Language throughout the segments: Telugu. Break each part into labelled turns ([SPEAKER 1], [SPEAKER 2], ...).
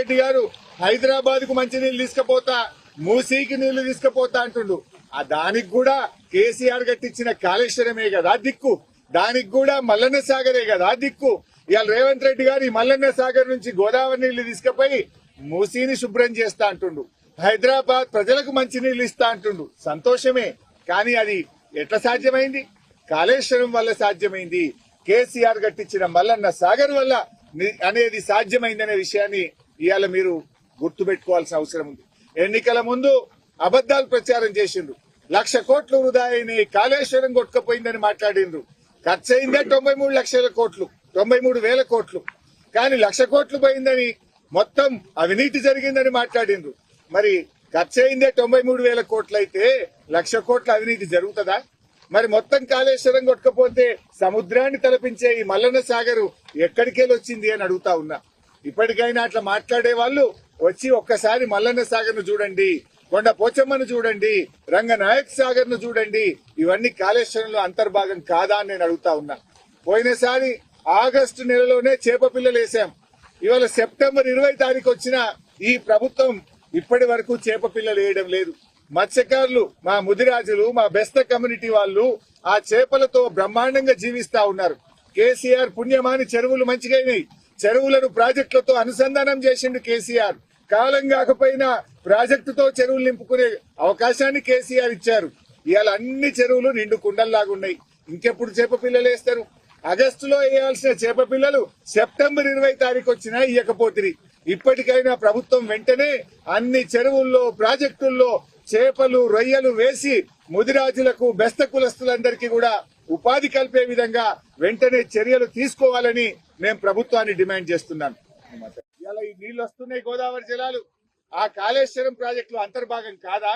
[SPEAKER 1] రెడ్డి గారు హైదరాబాద్ కు మంచి నీళ్లు తీసుకుపోతా, మూసీకి నీళ్లు తీసుకుపోతా అంటుండు. ఆ దానికి కూడా కేసీఆర్ కట్టించిన కాళేశ్వరమే కదా దిక్కు, దానికి కూడా మల్లన్న సాగరే కదా దిక్కు. ఇవాళ రేవంత్ రెడ్డి గారు ఈ మల్లన్న సాగర్ నుంచి గోదావరి నీళ్లు తీసుకుపోయి మూసీని శుభ్రం చేస్తా అంటుండు. హైదరాబాద్ ప్రజలకు మంచి నీళ్లు ఇస్తా అంటుండు. సంతోషమే, కానీ అది ఎట్లా సాధ్యమైంది? కాళేశ్వరం వల్ల సాధ్యమైంది. కేసీఆర్ కట్టించిన మల్లన్న సాగర్ వల్ల అనేది సాధ్యమైందనే విషయాన్ని ఇవాళ మీరు గుర్తుపెట్టుకోవాల్సిన అవసరం ఉంది. ఎన్నికల ముందు అబద్దాలు ప్రచారం చేసిండ్రు. 1,00,000 కోట్లు వృధా అయినాయి, కాళేశ్వరం కొట్టుకుపోయిందని మాట్లాడిండ్రు. ఖర్చు అయిందే 93 లక్షల కోట్లు, 93,000 కోట్లు. కానీ 1,00,000 కోట్లు పోయిందని, మొత్తం అవినీతి జరిగిందని మాట్లాడిండ్రు. మరి ఖర్చు అయిందే 93,000 కోట్లు అయితే 1,00,000 కోట్ల అవినీతి జరుగుతుందా? మరి మొత్తం కాళేశ్వరం కొట్టుకపోతే సముద్రాన్ని తలపించే ఈ మల్లన్న సాగరు ఎక్కడికెళ్ళి వచ్చింది అని అడుగుతా ఉన్నా. ఇప్పటికైనా అట్లా మాట్లాడే వాళ్ళు వచ్చి ఒక్కసారి మల్లన్న సాగర్ ను చూడండి, కొండ పోచమ్మను చూడండి, రంగనాయక్ సాగర్ ను చూడండి. ఇవన్నీ కాళేశ్వరంలో అంతర్భాగం కాదా అని నేను అడుగుతా ఉన్నా. పోయినసారి ఆగస్టు నెలలోనే చేప పిల్లలు వేసాం. ఇవాళ సెప్టెంబర్ 20 తారీఖు వచ్చిన ఈ ప్రభుత్వం ఇప్పటి వరకు చేప పిల్లలు వేయడం లేదు. మత్స్యకారులు, మా ముదిరాజులు, మా బెస్త కమ్యూనిటీ వాళ్ళు ఆ చేపలతో బ్రహ్మాండంగా జీవిస్తా ఉన్నారు. కేసీఆర్ పుణ్యమాని చెరువులు మంచిగైనాయి. చెరువులను ప్రాజెక్టులతో అనుసంధానం చేసిండు కేసీఆర్. కాలం కాకపోయినా ప్రాజెక్టుతో చెరువులు నింపుకునే అవకాశాన్ని కేసీఆర్ ఇచ్చారు. ఇవాళ అన్ని చెరువులు నిండు కుండల్లాగున్నాయి. ఇంకెప్పుడు చేప పిల్లలు వేస్తారు? ఆగస్టులో వేయాల్సిన చేప పిల్లలు సెప్టెంబర్ 20 తారీఖు వచ్చినా ఇయ్యకపోతిరి. ఇప్పటికైనా ప్రభుత్వం వెంటనే అన్ని చెరువుల్లో, ప్రాజెక్టుల్లో చేపలు, రొయ్యలు వేసి ముదిరాజులకు, బెస్త కులస్తులందరికీ కూడా ఉపాధి కల్పే విధంగా వెంటనే చర్యలు తీసుకోవాలని నేను ప్రభుత్వాన్ని డిమాండ్ చేస్తున్నాను. ఇలా ఈ నీళ్లు వస్తున్నాయి, గోదావరి జలాలు ఆ కాళేశ్వరం ప్రాజెక్టులో అంతర్భాగం కాదా?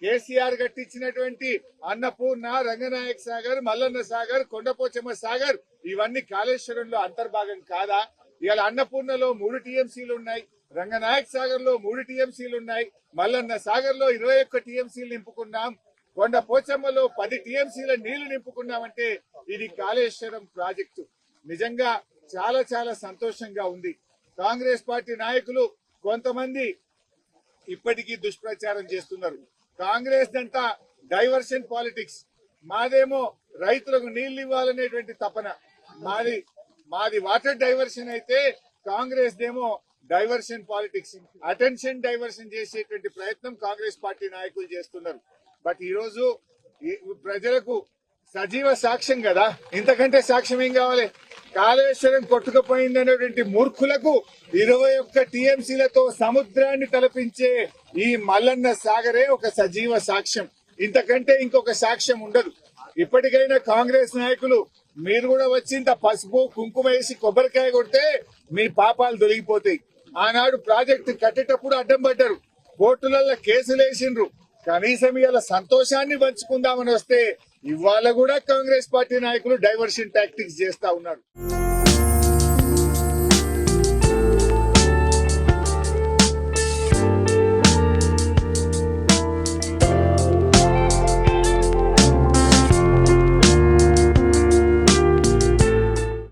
[SPEAKER 1] కేసీఆర్ కట్టించినటువంటి అన్నపూర్ణ, రంగనాయక్ సాగర్, మల్లన్న సాగర్, కొండపోచమ్మ సాగర్ ఇవన్నీ కాళేశ్వరంలో అంతర్భాగం కాదా? ఇవాళ అన్నపూర్ణలో 3 టీఎంసీలు ఉన్నాయి, రంగనాయక్ సాగర్ లో 3 టీఎంసీలు ఉన్నాయి, మల్లన్న సాగర్ లో 21 టీఎంసీలు నింపుకున్నాం, కొండ పోచమ్మలో 10 టీఎంసీల నీళ్లు నింపుకున్నామంటే ఇది కాళేశ్వరం ప్రాజెక్టు. నిజంగా చాలా చాలా సంతోషంగా ఉంది. కాంగ్రెస్ పార్టీ నాయకులు కొంతమంది ఇప్పటికీ దుష్ప్రచారం చేస్తున్నారు. కాంగ్రెస్ అంతా డైవర్షన్ పాలిటిక్స్, మాదేమో రైతులకు నీళ్లు ఇవ్వాలనేటువంటి తపన. మాది వాటర్ డైవర్షన్ అయితే కాంగ్రెస్ దేమో డైవర్షన్ పాలిటిక్స్, అటెన్షన్ డైవర్షన్ చేసేటువంటి ప్రయత్నం కాంగ్రెస్ పార్టీ నాయకులు చేస్తున్నారు. బట్ ఈ రోజు ప్రజలకు సజీవ సాక్ష్యం కదా, ఇంతకంటే సాక్ష్యం ఏం కావాలి? కాళేశ్వరం కొట్టుకుపోయిందనేటువంటి మూర్ఖులకు 21 టీఎంసీలతో సముద్రాన్ని తలపించే ఈ మల్లన్న సాగరే ఒక సజీవ సాక్ష్యం. ఇంతకంటే ఇంకొక సాక్ష్యం ఉండదు. ఇప్పటికైనా కాంగ్రెస్ నాయకులు మీరు కూడా వచ్చి ఇంత పసుపు కుంకుమ వేసి కొబ్బరికాయ కొడితే మీ పాపాలు దొరికిపోతాయి. ఆనాడు ప్రాజెక్టు కట్టేటప్పుడు అడ్డం పడ్డారు, కోర్టులలో కేసులు వేసిండ్రు. కనీసం ఇవాళ సంతోషాన్ని పంచుకుందామని వస్తే ఇవాళ కూడా కాంగ్రెస్ పార్టీ నాయకులు డైవర్షన్ టాక్టిక్స్ చేస్తా ఉన్నారు.